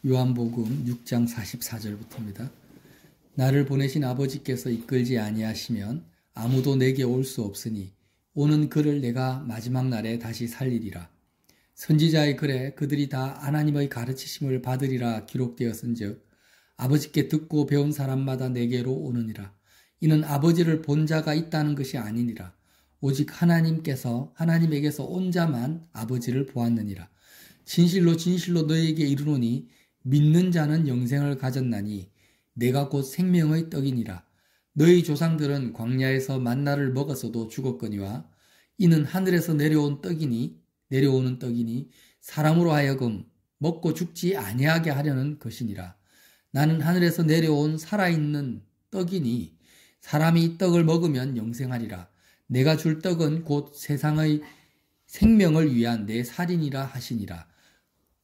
요한복음 6장 44절부터입니다. 나를 보내신 아버지께서 이끌지 아니하시면 아무도 내게 올 수 없으니 오는 그를 내가 마지막 날에 다시 살리리라. 선지자의 글에 그들이 다 하나님의 가르치심을 받으리라 기록되었은즉 아버지께 듣고 배운 사람마다 내게로 오느니라. 이는 아버지를 본 자가 있다는 것이 아니니라. 오직 하나님에게서 온 자만 아버지를 보았느니라. 진실로 진실로 너희에게 이르노니 믿는 자는 영생을 가졌나니 내가 곧 생명의 떡이니라. 너희 조상들은 광야에서 만나를 먹었어도 죽었거니와 이는 하늘에서 내려오는 떡이니 사람으로 하여금 먹고 죽지 아니하게 하려는 것이니라. 나는 하늘에서 내려온 살아있는 떡이니 사람이 이 떡을 먹으면 영생하리라. 내가 줄 떡은 곧 세상의 생명을 위한 내 살이니라 하시니라.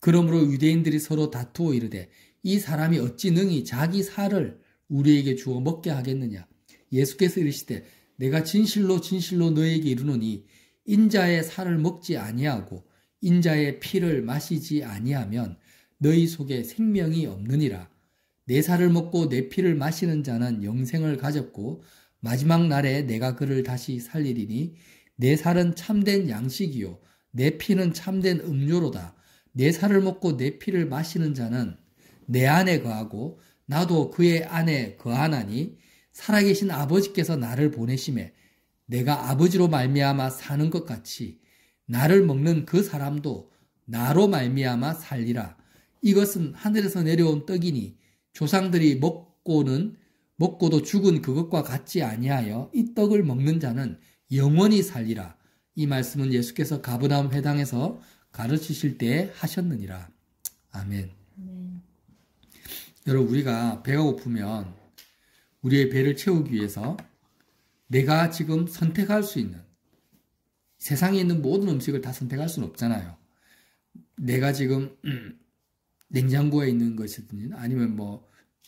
그러므로 유대인들이 서로 다투어 이르되 이 사람이 어찌 능히 자기 살을 우리에게 주어 먹게 하겠느냐. 예수께서 이르시되 내가 진실로 진실로 너희에게 이르노니 인자의 살을 먹지 아니하고 인자의 피를 마시지 아니하면 너희 속에 생명이 없느니라. 내 살을 먹고 내 피를 마시는 자는 영생을 가졌고 마지막 날에 내가 그를 다시 살리리니 내 살은 참된 양식이요 내 피는 참된 음료로다. 내 살을 먹고 내 피를 마시는 자는 내 안에 거하고 나도 그의 안에 거하나니 살아계신 아버지께서 나를 보내심에 내가 아버지로 말미암아 사는 것 같이 나를 먹는 그 사람도 나로 말미암아 살리라. 이것은 하늘에서 내려온 떡이니 조상들이 먹고도 죽은 그것과 같지 아니하여 이 떡을 먹는 자는 영원히 살리라. 이 말씀은 예수께서 가버나움 회당에서 가르치실 때 하셨느니라. 아멘. 여러분, 우리가 배가 고프면 우리의 배를 채우기 위해서 내가 지금 선택할 수 있는, 세상에 있는 모든 음식을 다 선택할 수는 없잖아요. 내가 지금 냉장고에 있는 것이든지 아니면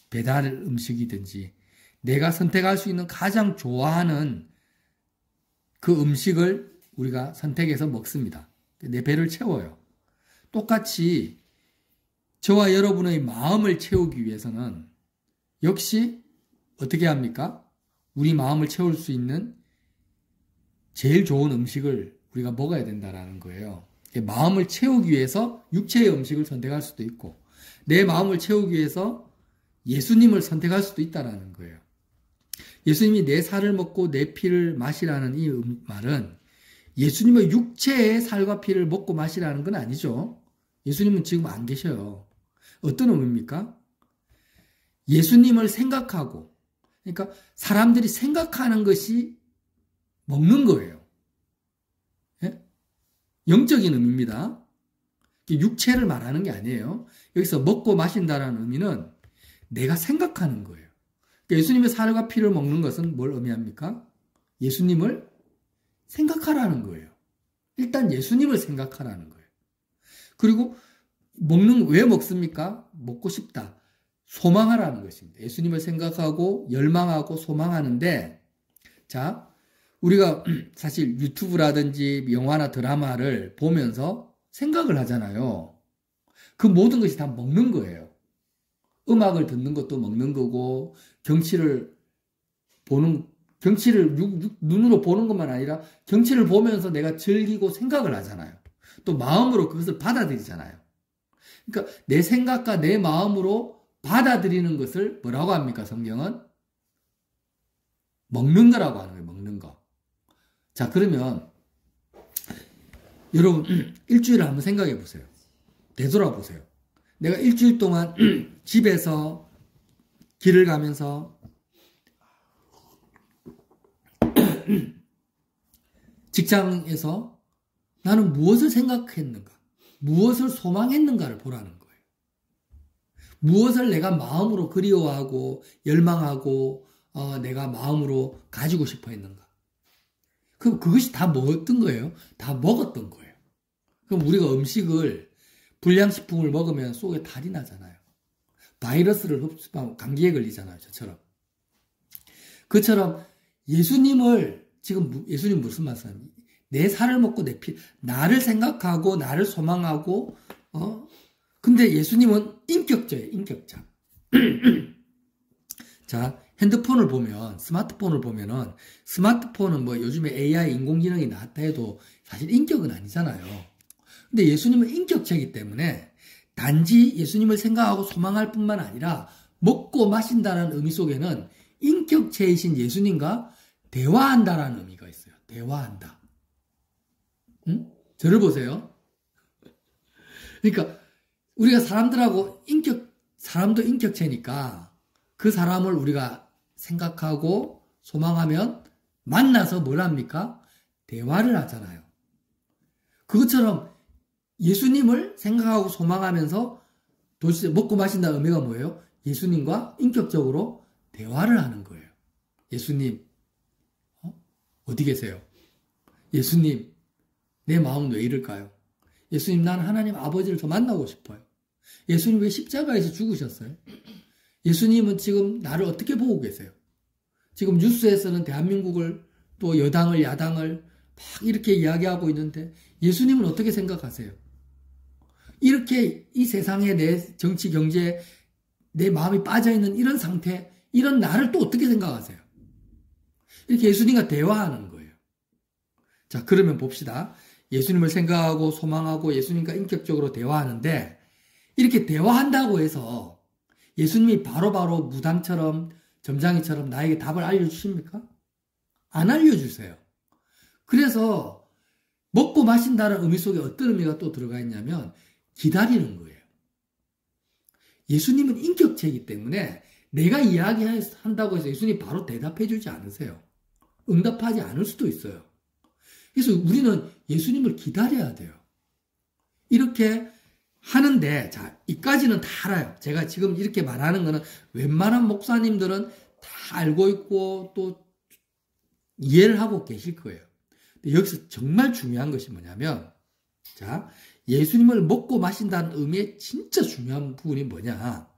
배달 음식이든지 내가 선택할 수 있는 가장 좋아하는 그 음식을 우리가 선택해서 먹습니다. 내 배를 채워요. 똑같이 저와 여러분의 마음을 채우기 위해서는 역시 어떻게 합니까? 우리 마음을 채울 수 있는 제일 좋은 음식을 우리가 먹어야 된다는 거예요. 마음을 채우기 위해서 육체의 음식을 선택할 수도 있고 내 마음을 채우기 위해서 예수님을 선택할 수도 있다는 거예요. 예수님이 내 살을 먹고 내 피를 마시라는 이 말은 예수님의 육체의 살과 피를 먹고 마시라는 건 아니죠. 예수님은 지금 안 계셔요. 어떤 의미입니까? 예수님을 생각하고, 그러니까 사람들이 생각하는 것이 먹는 거예요. 예? 영적인 의미입니다. 육체를 말하는 게 아니에요. 여기서 먹고 마신다는 의미는 내가 생각하는 거예요. 그러니까 예수님의 살과 피를 먹는 것은 뭘 의미합니까? 예수님을 생각하라는 거예요. 일단 예수님을 생각하라는 거예요. 그리고 왜 먹습니까? 먹고 싶다. 소망하라는 것입니다. 예수님을 생각하고 열망하고 소망하는데, 자, 우리가 사실 유튜브라든지 영화나 드라마를 보면서 생각을 하잖아요. 그 모든 것이 다 먹는 거예요. 음악을 듣는 것도 먹는 거고, 경치를 눈으로 보는 것만 아니라 경치를 보면서 내가 즐기고 생각을 하잖아요. 또 마음으로 그것을 받아들이잖아요. 그러니까 내 생각과 내 마음으로 받아들이는 것을 뭐라고 합니까? 성경은 먹는 거라고 하는 거예요. 먹는 거. 자, 그러면 여러분 일주일을 한번 생각해 보세요. 되돌아보세요. 내가 일주일 동안 집에서 길을 가면서 직장에서 나는 무엇을 생각했는가, 무엇을 소망했는가를 보라는 거예요. 무엇을 내가 마음으로 그리워하고 열망하고 내가 마음으로 가지고 싶어 했는가. 그럼 그것이 다 먹었던 거예요. 다 먹었던 거예요. 그럼 우리가 음식을 불량식품을 먹으면 속에 탈이 나잖아요. 바이러스를 흡수하고 감기에 걸리잖아요. 저처럼. 그처럼 예수님은 무슨 말씀이에요? 내 살을 먹고 내 피, 나를 생각하고 나를 소망하고 근데 예수님은 인격자예요, 인격자. 자, 핸드폰을 보면, 스마트폰을 보면은, 스마트폰은 뭐 요즘에 AI 인공지능이 나왔다 해도 사실 인격은 아니잖아요. 근데 예수님은 인격체이기 때문에 단지 예수님을 생각하고 소망할 뿐만 아니라 먹고 마신다는 의미 속에는 인격체이신 예수님과 대화한다라는 의미가 있어요. 대화한다. 응? 저를 보세요. 그러니까 우리가 사람도 인격체니까 그 사람을 우리가 생각하고 소망하면 만나서 뭘 합니까? 대화를 하잖아요. 그것처럼 예수님을 생각하고 소망하면서 도대체 먹고 마신다는 의미가 뭐예요? 예수님과 인격적으로 대화를 하는 거예요. 예수님, 어디 계세요? 예수님, 내 마음은 왜 이럴까요? 예수님, 난 하나님 아버지를 더 만나고 싶어요. 예수님 왜 십자가에서 죽으셨어요? 예수님은 지금 나를 어떻게 보고 계세요? 지금 뉴스에서는 대한민국을 또 여당을 야당을 막 이렇게 이야기하고 있는데 예수님은 어떻게 생각하세요? 이렇게 이 세상에 내 정치 경제에 내 마음이 빠져있는 이런 상태, 이런 나를 또 어떻게 생각하세요? 이렇게 예수님과 대화하는 거예요. 자, 그러면 봅시다. 예수님을 생각하고 소망하고 예수님과 인격적으로 대화하는데 이렇게 대화한다고 해서 예수님이 바로바로 무당처럼 점장이처럼 나에게 답을 알려주십니까? 안 알려주세요. 그래서 먹고 마신다는 의미 속에 어떤 의미가 또 들어가 있냐면 기다리는 거예요. 예수님은 인격체이기 때문에 내가 이야기한다고 해서 예수님이 바로 대답해 주지 않으세요. 응답하지 않을 수도 있어요. 그래서 우리는 예수님을 기다려야 돼요. 이렇게 하는데, 자, 이까지는 다 알아요. 제가 지금 이렇게 말하는 거는 웬만한 목사님들은 다 알고 있고 또 이해를 하고 계실 거예요. 근데 여기서 정말 중요한 것이 뭐냐면, 자, 예수님을 먹고 마신다는 의미의 진짜 중요한 부분이 뭐냐.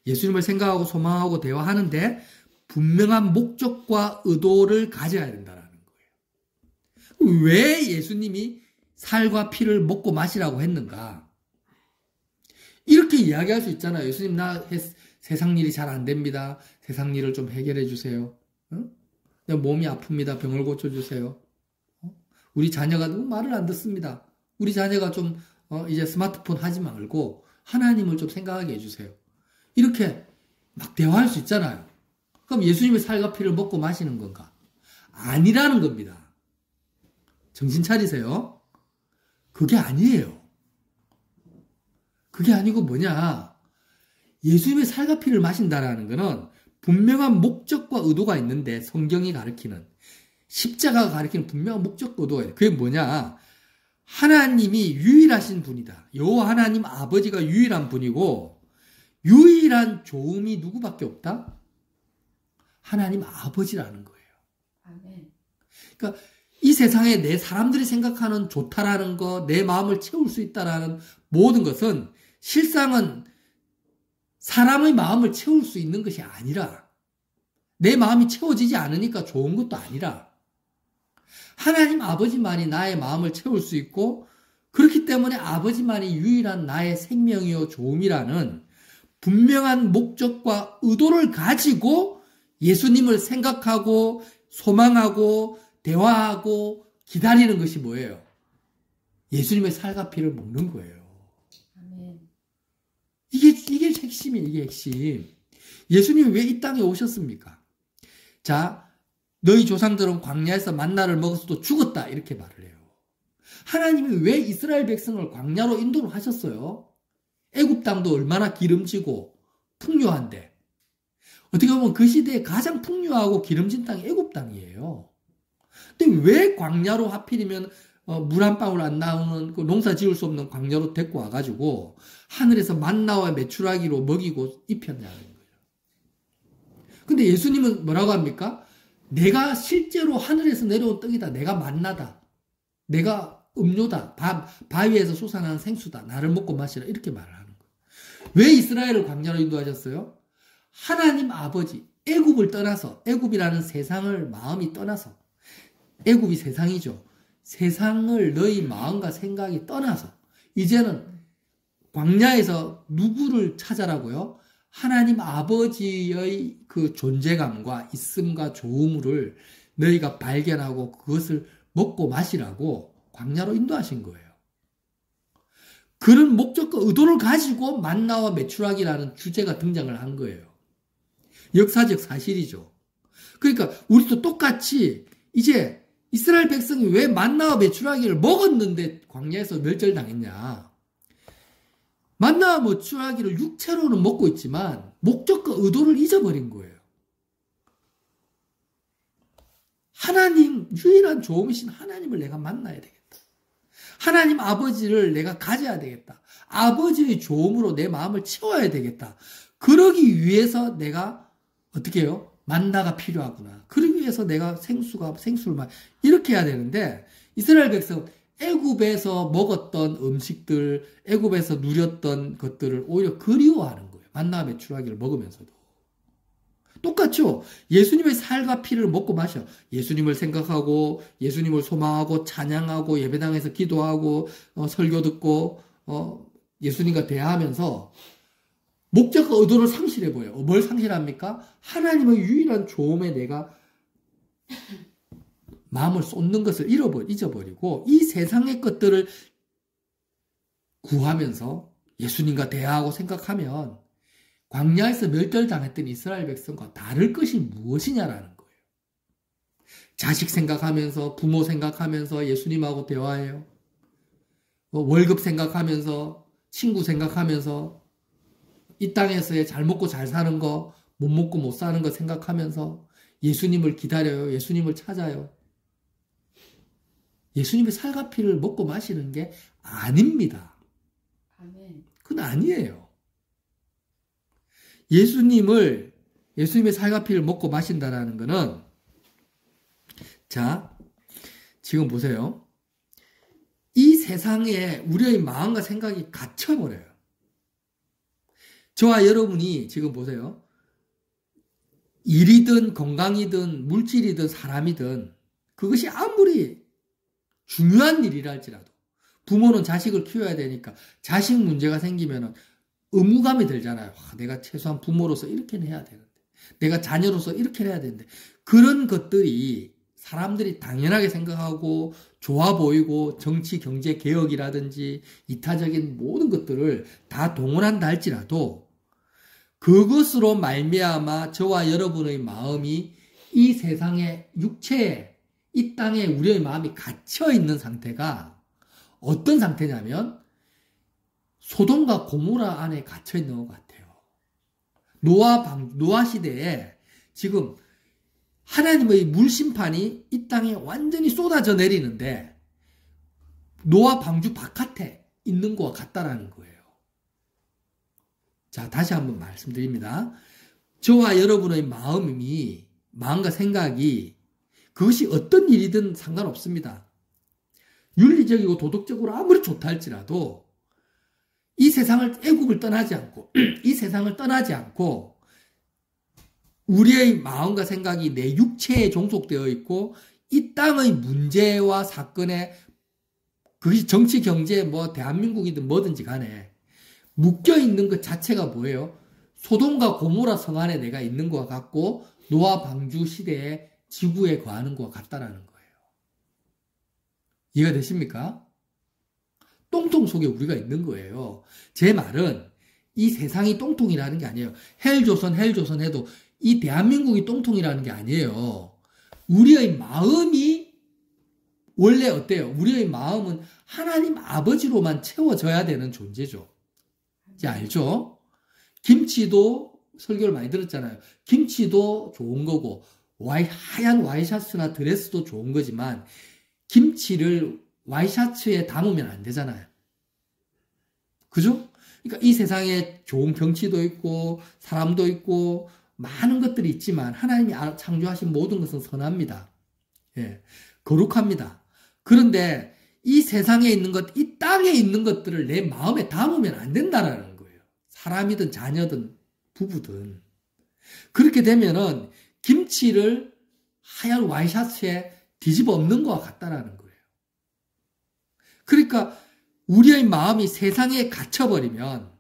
예수님을 생각하고 소망하고 대화하는데 분명한 목적과 의도를 가져야 된다는 거예요. 왜 예수님이 살과 피를 먹고 마시라고 했는가? 이렇게 이야기할 수 있잖아요. 예수님, 나 세상 일이 잘 안 됩니다. 세상 일을 좀 해결해 주세요. 내 몸이 아픕니다. 병을 고쳐주세요. 우리 자녀가 너무 말을 안 듣습니다. 우리 자녀가 좀 이제 스마트폰 하지 말고 하나님을 좀 생각하게 해주세요. 이렇게 막 대화할 수 있잖아요. 그럼 예수님의 살과 피를 먹고 마시는 건가? 아니라는 겁니다. 정신 차리세요. 그게 아니에요. 그게 아니고 뭐냐? 예수님의 살과 피를 마신다라는 것은 분명한 목적과 의도가 있는데 성경이 가르치는 십자가가 가르치는 분명한 목적과 의도가 있어요. 그게 뭐냐? 하나님이 유일하신 분이다. 여호와 하나님 아버지가 유일한 분이고 유일한 조음이 누구밖에 없다? 하나님 아버지라는 거예요. 아멘. 그러니까 이 세상에 내 사람들이 생각하는 좋다라는 거, 내 마음을 채울 수 있다라는 모든 것은 실상은 사람의 마음을 채울 수 있는 것이 아니라 내 마음이 채워지지 않으니까 좋은 것도 아니라 하나님 아버지만이 나의 마음을 채울 수 있고 그렇기 때문에 아버지만이 유일한 나의 생명이요 조음이라는 분명한 목적과 의도를 가지고 예수님을 생각하고 소망하고 대화하고 기다리는 것이 뭐예요? 예수님의 살과 피를 먹는 거예요. 아멘. 이게 핵심이에요. 이게 핵심. 예수님이 왜 이 땅에 오셨습니까? 자, 너희 조상들은 광야에서 만나를 먹었어도 죽었다 이렇게 말을 해요. 하나님이 왜 이스라엘 백성을 광야로 인도를 하셨어요? 애굽 땅도 얼마나 기름지고 풍요한데 어떻게 보면 그 시대에 가장 풍요하고 기름진 땅이 애굽 땅이에요. 근데 왜 광야로 하필이면 물 한 방울 안 나오는 그 농사 지을 수 없는 광야로 데리고 와가지고 하늘에서 만나와 메추라기로 먹이고 입혔냐는 거예요. 근데 예수님은 뭐라고 합니까? 내가 실제로 하늘에서 내려온 떡이다. 내가 만나다. 내가 음료다. 바위에서 솟아나는 생수다. 나를 먹고 마시라. 이렇게 말을 하는 거예요. 왜 이스라엘을 광야로 인도하셨어요? 하나님 아버지, 애굽을 떠나서, 애굽이라는 세상을 마음이 떠나서, 애굽이 세상이죠. 세상을 너희 마음과 생각이 떠나서, 이제는 광야에서 누구를 찾아라고요? 하나님 아버지의 그 존재감과 있음과 좋음을 너희가 발견하고 그것을 먹고 마시라고 광야로 인도하신 거예요. 그런 목적과 의도를 가지고 만나와 메추라기라는 주제가 등장을 한 거예요. 역사적 사실이죠. 그러니까 우리도 똑같이 이제 이스라엘 백성이 왜 만나와 메추라기를 먹었는데 광야에서 멸절당했냐. 만나와 메추라기를 육체로는 먹고 있지만 목적과 의도를 잊어버린 거예요. 하나님, 유일한 좋음이신 하나님을 내가 만나야 되겠다. 하나님 아버지를 내가 가져야 되겠다. 아버지의 좋음으로 내 마음을 채워야 되겠다. 그러기 위해서 내가 어떻게 해요? 만나가 필요하구나. 그러기 위해서 내가 생수를 이렇게 해야 되는데 이스라엘 백성 애굽에서 먹었던 음식들, 애굽에서 누렸던 것들을 오히려 그리워하는 거예요. 만나와 메추라기를 먹으면서도. 똑같죠? 예수님의 살과 피를 먹고 마셔. 예수님을 생각하고 예수님을 소망하고 찬양하고 예배당에서 기도하고 설교 듣고 예수님과 대화하면서 목적과 의도를 상실해 보여요. 뭘 상실합니까? 하나님의 유일한 좋음에 내가 마음을 쏟는 것을 잊어버리고 이 세상의 것들을 구하면서 예수님과 대화하고 생각하면 광야에서 멸절당했던 이스라엘 백성과 다를 것이 무엇이냐라는 거예요. 자식 생각하면서 부모 생각하면서 예수님하고 대화해요. 월급 생각하면서 친구 생각하면서 이 땅에서의 잘 먹고 잘 사는 거, 못 먹고 못 사는 거 생각하면서 예수님을 기다려요. 예수님을 찾아요. 예수님의 살과 피를 먹고 마시는 게 아닙니다. 아멘. 그건 아니에요. 예수님의 살과 피를 먹고 마신다라는 거는, 자, 지금 보세요. 이 세상에 우리의 마음과 생각이 갇혀버려요. 저와 여러분이 지금 보세요. 일이든 건강이든 물질이든 사람이든 그것이 아무리 중요한 일이라 할지라도 부모는 자식을 키워야 되니까 자식 문제가 생기면 의무감이 들잖아요. 내가 최소한 부모로서 이렇게는 해야 되는데, 내가 자녀로서 이렇게는 해야 되는데, 그런 것들이 사람들이 당연하게 생각하고 좋아 보이고 정치, 경제, 개혁이라든지 이타적인 모든 것들을 다 동원한다 할지라도 그것으로 말미암아 저와 여러분의 마음이 이 세상의 육체에, 이 땅에 우리의 마음이 갇혀 있는 상태가 어떤 상태냐면 소돔과 고모라 안에 갇혀 있는 것 같아요. 노아 시대에 지금 하나님의 물심판이 이 땅에 완전히 쏟아져 내리는데 노아 방주 바깥에 있는 것과 같다라는 거예요. 자, 다시 한번 말씀드립니다. 저와 여러분의 마음과 생각이 그것이 어떤 일이든 상관없습니다. 윤리적이고 도덕적으로 아무리 좋다 할지라도 이 세상을 애굽을 떠나지 않고 이 세상을 떠나지 않고 우리의 마음과 생각이 내 육체에 종속되어 있고 이 땅의 문제와 사건에 그것이 정치, 경제, 대한민국이든 뭐든지 간에 묶여있는 것 자체가 뭐예요? 소돔과 고모라 성 안에 내가 있는 것과 같고 노아 방주 시대에 지구에 거하는 것과 같다라는 거예요. 이해가 되십니까? 똥통 속에 우리가 있는 거예요. 제 말은 이 세상이 똥통이라는 게 아니에요. 헬조선 해도 이 대한민국이 똥통이라는 게 아니에요. 우리의 마음이 원래 어때요? 우리의 마음은 하나님 아버지로만 채워져야 되는 존재죠. 이제 알죠? 김치도 설교를 많이 들었잖아요. 김치도 좋은 거고 하얀 와이셔츠나 드레스도 좋은 거지만 김치를 와이셔츠에 담으면 안 되잖아요. 그죠? 그러니까 이 세상에 좋은 경치도 있고 사람도 있고 많은 것들이 있지만 하나님이 창조하신 모든 것은 선합니다. 예, 거룩합니다. 그런데 이 세상에 있는 것, 이 땅에 있는 것들을 내 마음에 담으면 안 된다라는 거예요. 사람이든 자녀든 부부든. 그렇게 되면은 김치를 하얀 와이셔츠에 뒤집어 엎는 것과 같다라는 거예요. 그러니까 우리의 마음이 세상에 갇혀버리면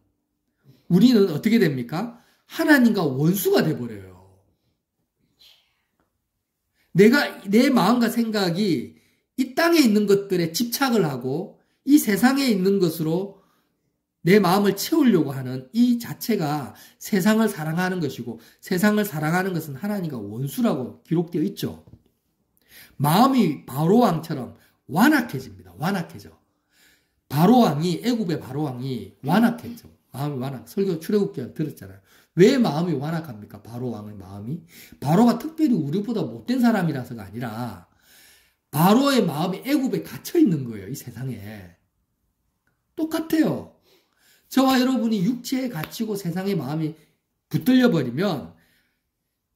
우리는 어떻게 됩니까? 하나님과 원수가 돼버려요. 내 마음과 생각이 이 땅에 있는 것들에 집착을 하고 이 세상에 있는 것으로 내 마음을 채우려고 하는 이 자체가 세상을 사랑하는 것이고, 세상을 사랑하는 것은 하나님과 원수라고 기록되어 있죠. 마음이 바로왕처럼 완악해집니다. 완악해져. 애굽의 바로왕이 완악했죠. 마음이 완악. 설교 출애굽기에 들었잖아요. 왜 마음이 완악합니까? 바로왕의 마음이. 바로가 특별히 우리보다 못된 사람이라서가 아니라 바로의 마음이 애굽에 갇혀 있는 거예요. 이 세상에. 똑같아요. 저와 여러분이 육체에 갇히고 세상의 마음이 붙들려 버리면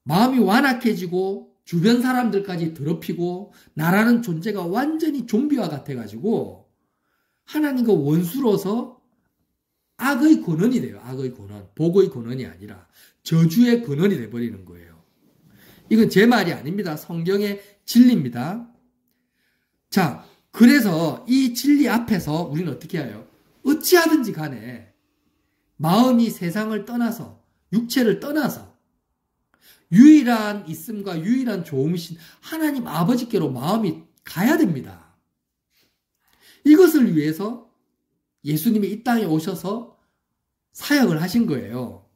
마음이 완악해지고 주변 사람들까지 더럽히고 나라는 존재가 완전히 좀비와 같아가지고 하나님과 원수로서 악의 근원이 돼요. 악의 근원. 복의 근원이 아니라 저주의 근원이 돼버리는 거예요. 이건 제 말이 아닙니다. 성경의 진리입니다. 자, 그래서 이 진리 앞에서 우리는 어떻게 해요? 어찌하든지 간에 마음이 세상을 떠나서, 육체를 떠나서 유일한 있음과 유일한 좋음이신 하나님 아버지께로 마음이 가야 됩니다. 이것을 위해서 예수님이 이 땅에 오셔서 사역을 하신 거예요.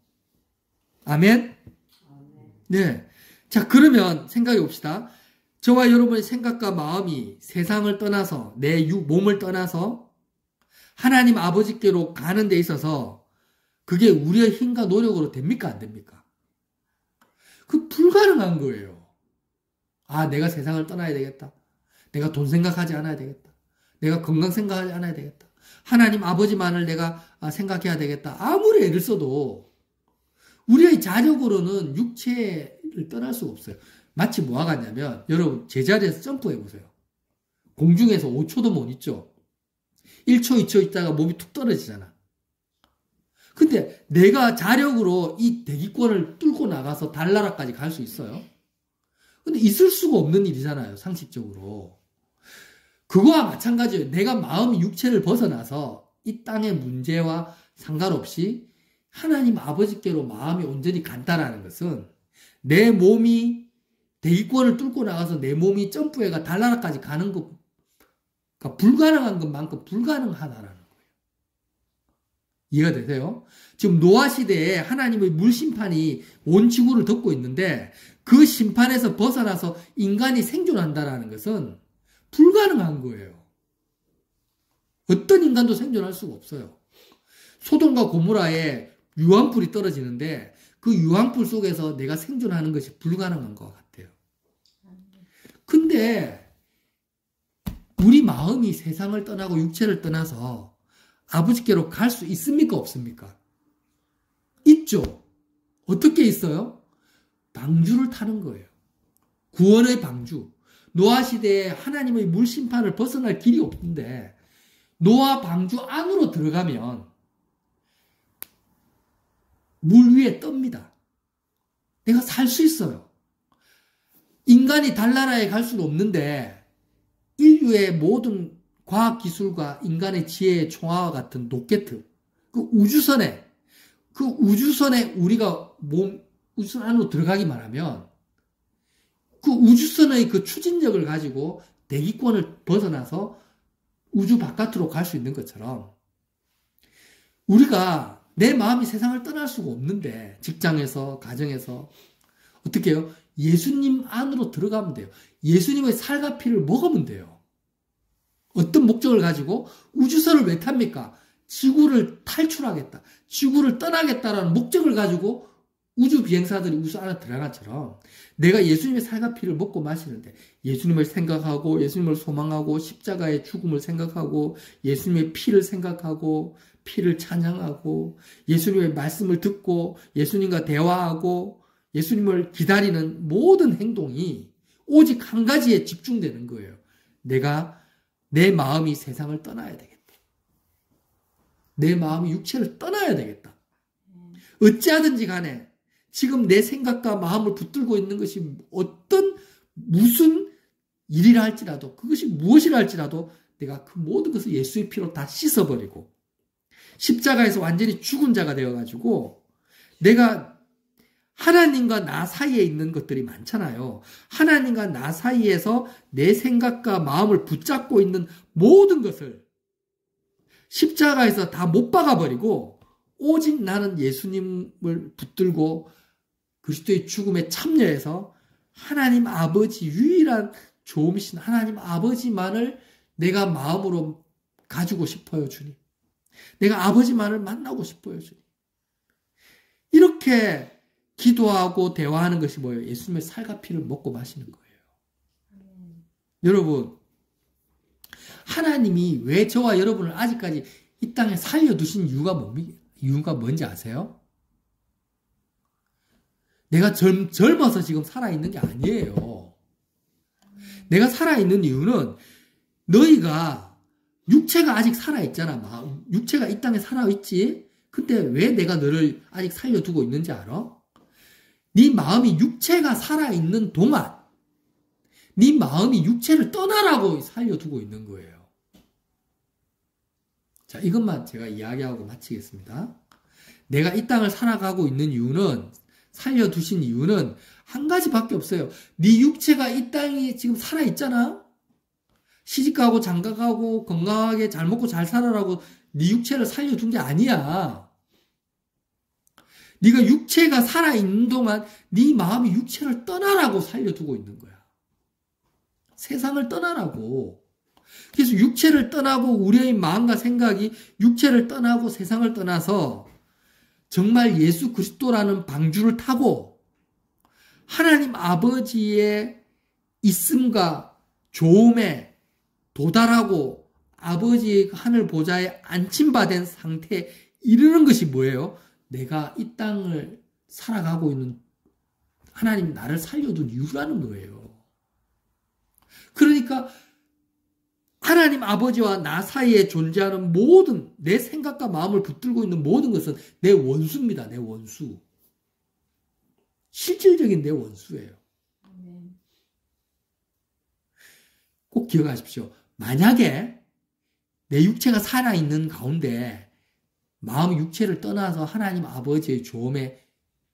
아멘? 네. 자, 그러면 생각해 봅시다. 저와 여러분의 생각과 마음이 세상을 떠나서, 내 몸을 떠나서 하나님 아버지께로 가는 데 있어서 그게 우리의 힘과 노력으로 됩니까? 안 됩니까? 그 불가능한 거예요. 아, 내가 세상을 떠나야 되겠다. 내가 돈 생각하지 않아야 되겠다. 내가 건강 생각하지 않아야 되겠다. 하나님 아버지만을 내가 생각해야 되겠다. 아무리 애를 써도 우리의 자력으로는 육체를 떠날 수가 없어요. 마치 뭐와 같냐면 여러분 제자리에서 점프해 보세요. 공중에서 5초도 못 있죠. 1초, 2초 있다가 몸이 툭 떨어지잖아. 근데 내가 자력으로 이 대기권을 뚫고 나가서 달나라까지 갈 수 있어요? 근데 있을 수가 없는 일이잖아요, 상식적으로. 그거와 마찬가지예요. 내가 마음이 육체를 벗어나서 이 땅의 문제와 상관없이 하나님 아버지께로 마음이 온전히 간다라는 것은 내 몸이 대기권을 뚫고 나가서 내 몸이 점프해가 달나라까지 가는 것, 그러니까 불가능한 것만큼 불가능하다라는 거예요. 이해가 되세요? 지금 노아 시대에 하나님의 물심판이 온 지구를 덮고 있는데 그 심판에서 벗어나서 인간이 생존한다라는 것은 불가능한 거예요. 어떤 인간도 생존할 수가 없어요. 소돔과 고모라에 유황불이 떨어지는데 그 유황불 속에서 내가 생존하는 것이 불가능한 것 같아요. 근데 우리 마음이 세상을 떠나고 육체를 떠나서 아버지께로 갈 수 있습니까? 없습니까? 있죠. 어떻게 있어요? 방주를 타는 거예요. 구원의 방주. 노아 시대에 하나님의 물심판을 벗어날 길이 없는데 노아 방주 안으로 들어가면 물 위에 뜹니다. 내가 살 수 있어요. 인간이 달나라에 갈 수는 없는데 인류의 모든 과학기술과 인간의 지혜의 총화와 같은 로켓, 그 우주선에 우리가 우주선 안으로 들어가기만 하면 그 우주선의 그 추진력을 가지고 대기권을 벗어나서 우주 바깥으로 갈 수 있는 것처럼 우리가 내 마음이 세상을 떠날 수가 없는데 직장에서, 가정에서 어떻게 해요? 예수님 안으로 들어가면 돼요. 예수님의 살과 피를 먹으면 돼요. 어떤 목적을 가지고 우주선을 왜 탑니까? 지구를 탈출하겠다. 지구를 떠나겠다라는 목적을 가지고 우주 비행사들이 우주 안에 들어간 것처럼 내가 예수님의 살과 피를 먹고 마시는데 예수님을 생각하고 예수님을 소망하고 십자가의 죽음을 생각하고 예수님의 피를 생각하고 피를 찬양하고 예수님의 말씀을 듣고 예수님과 대화하고 예수님을 기다리는 모든 행동이 오직 한 가지에 집중되는 거예요. 내 마음이 세상을 떠나야 되겠다. 내 마음이 육체를 떠나야 되겠다. 어찌하든지 간에 지금 내 생각과 마음을 붙들고 있는 것이 무슨 일이라 할지라도 그것이 무엇이라 할지라도 내가 그 모든 것을 예수의 피로 다 씻어버리고 십자가에서 완전히 죽은 자가 되어가지고 내가 하나님과 나 사이에 있는 것들이 많잖아요. 하나님과 나 사이에서 내 생각과 마음을 붙잡고 있는 모든 것을 십자가에서 다 못 박아버리고 오직 나는 예수님을 붙들고 그리스도의 죽음에 참여해서 하나님 아버지 유일한 좋으신 하나님 아버지만을 내가 마음으로 가지고 싶어요, 주님. 내가 아버지만을 만나고 싶어요, 주님. 이렇게 기도하고 대화하는 것이 뭐예요? 예수님의 살과 피를 먹고 마시는 거예요. 여러분, 하나님이 왜 저와 여러분을 아직까지 이 땅에 살려두신 이유가 뭔지 아세요? 내가 젊어서 지금 살아있는 게 아니에요. 내가 살아있는 이유는 너희가 육체가 아직 살아있잖아. 육체가 이 땅에 살아있지? 근데 왜 내가 너를 아직 살려두고 있는지 알아? 네 마음이 육체가 살아있는 동안 네 마음이 육체를 떠나라고 살려두고 있는 거예요. 자, 이것만 제가 이야기하고 마치겠습니다. 내가 이 땅을 살아가고 있는 이유는 살려두신 이유는 한 가지밖에 없어요. 네 육체가 이 땅이 지금 살아있잖아. 시집가고 장가가고 건강하게 잘 먹고 잘 살아라고 네 육체를 살려둔 게 아니야. 네가 육체가 살아있는 동안 네 마음이 육체를 떠나라고 살려두고 있는 거야. 세상을 떠나라고. 그래서 육체를 떠나고 우리의 마음과 생각이 육체를 떠나고 세상을 떠나서 정말 예수 그리스도라는 방주를 타고 하나님 아버지의 있음과 좋음에 도달하고 아버지의 하늘 보좌에 안침받은 상태에 이르는 것이 뭐예요? 내가 이 땅을 살아가고 있는 하나님 나를 살려둔 이유라는 거예요. 그러니까 하나님 아버지와 나 사이에 존재하는 모든 내 생각과 마음을 붙들고 있는 모든 것은 내 원수입니다. 내 원수. 실질적인 내 원수예요. 꼭 기억하십시오. 만약에 내 육체가 살아있는 가운데 마음이 육체를 떠나서 하나님 아버지의 조음에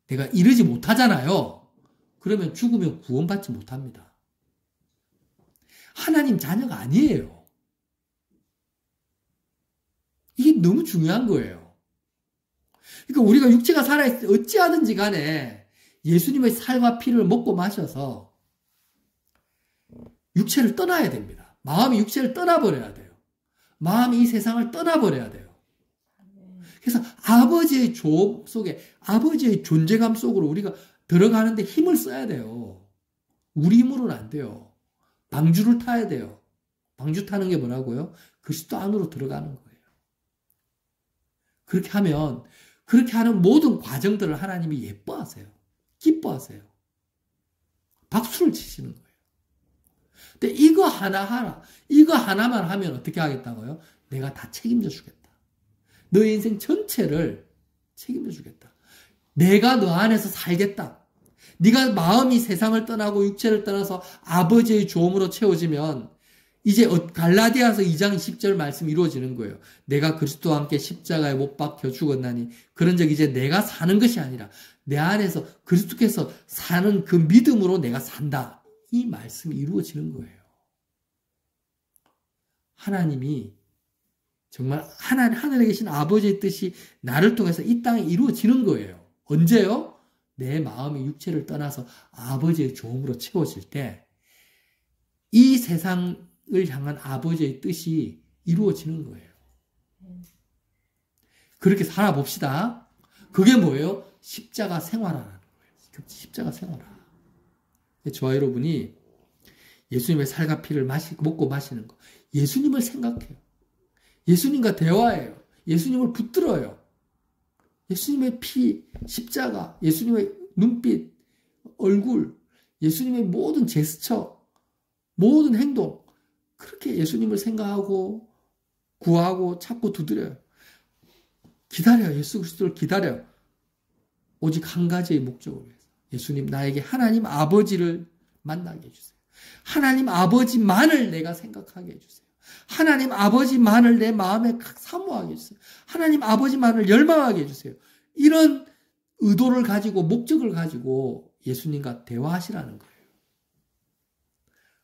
내가 이르지 못하잖아요. 그러면 죽으면 구원받지 못합니다. 하나님 자녀가 아니에요. 이게 너무 중요한 거예요. 그러니까 우리가 육체가 살아있을 때 어찌하든지 간에 예수님의 살과 피를 먹고 마셔서 육체를 떠나야 됩니다. 마음이 육체를 떠나버려야 돼요. 마음이 이 세상을 떠나버려야 돼요. 그래서 아버지의 조업 속에 아버지의 존재감 속으로 우리가 들어가는데 힘을 써야 돼요. 우리 힘으로는 안 돼요. 방주를 타야 돼요. 방주 타는 게 뭐라고요? 그리스도 안으로 들어가는 거예요. 그렇게 하면 그렇게 하는 모든 과정들을 하나님이 예뻐하세요. 기뻐하세요. 박수를 치시는 거예요. 근데 이거 하나만 하면 어떻게 하겠다고요? 내가 다 책임져 주겠다. 너의 인생 전체를 책임져 주겠다. 내가 너 안에서 살겠다. 네가 마음이 세상을 떠나고 육체를 떠나서 아버지의 조음으로 채워지면 이제 갈라디아서 2장 10절 말씀이 이루어지는 거예요. 내가 그리스도와 함께 십자가에 못 박혀 죽었나니 그런즉 이제 내가 사는 것이 아니라 내 안에서 그리스도께서 사는 그 믿음으로 내가 산다. 이 말씀이 이루어지는 거예요. 하나님이 정말 하늘에 계신 아버지의 뜻이 나를 통해서 이 땅에 이루어지는 거예요. 언제요? 내 마음이 육체를 떠나서 아버지의 조음으로 채워질 때 이 세상을 향한 아버지의 뜻이 이루어지는 거예요. 그렇게 살아봅시다. 그게 뭐예요? 십자가 생활하는 거예요. 십자가 생활하. 저와 여러분이 예수님의 살과 피를 먹고 마시는 거. 예수님을 생각해요. 예수님과 대화해요. 예수님을 붙들어요. 예수님의 피, 십자가, 예수님의 눈빛, 얼굴, 예수님의 모든 제스처, 모든 행동, 그렇게 예수님을 생각하고 구하고 찾고 두드려요. 기다려요. 예수 그리스도를 기다려요. 오직 한 가지의 목적을 위해서. 예수님 나에게 하나님 아버지를 만나게 해주세요. 하나님 아버지만을 내가 생각하게 해주세요. 하나님 아버지만을 내 마음에 사모하게 해주세요. 하나님 아버지만을 열망하게 해주세요. 이런 의도를 가지고 목적을 가지고 예수님과 대화하시라는 거예요.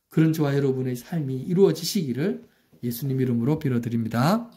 그런 저와 여러분의 삶이 이루어지시기를 예수님 이름으로 빌어드립니다.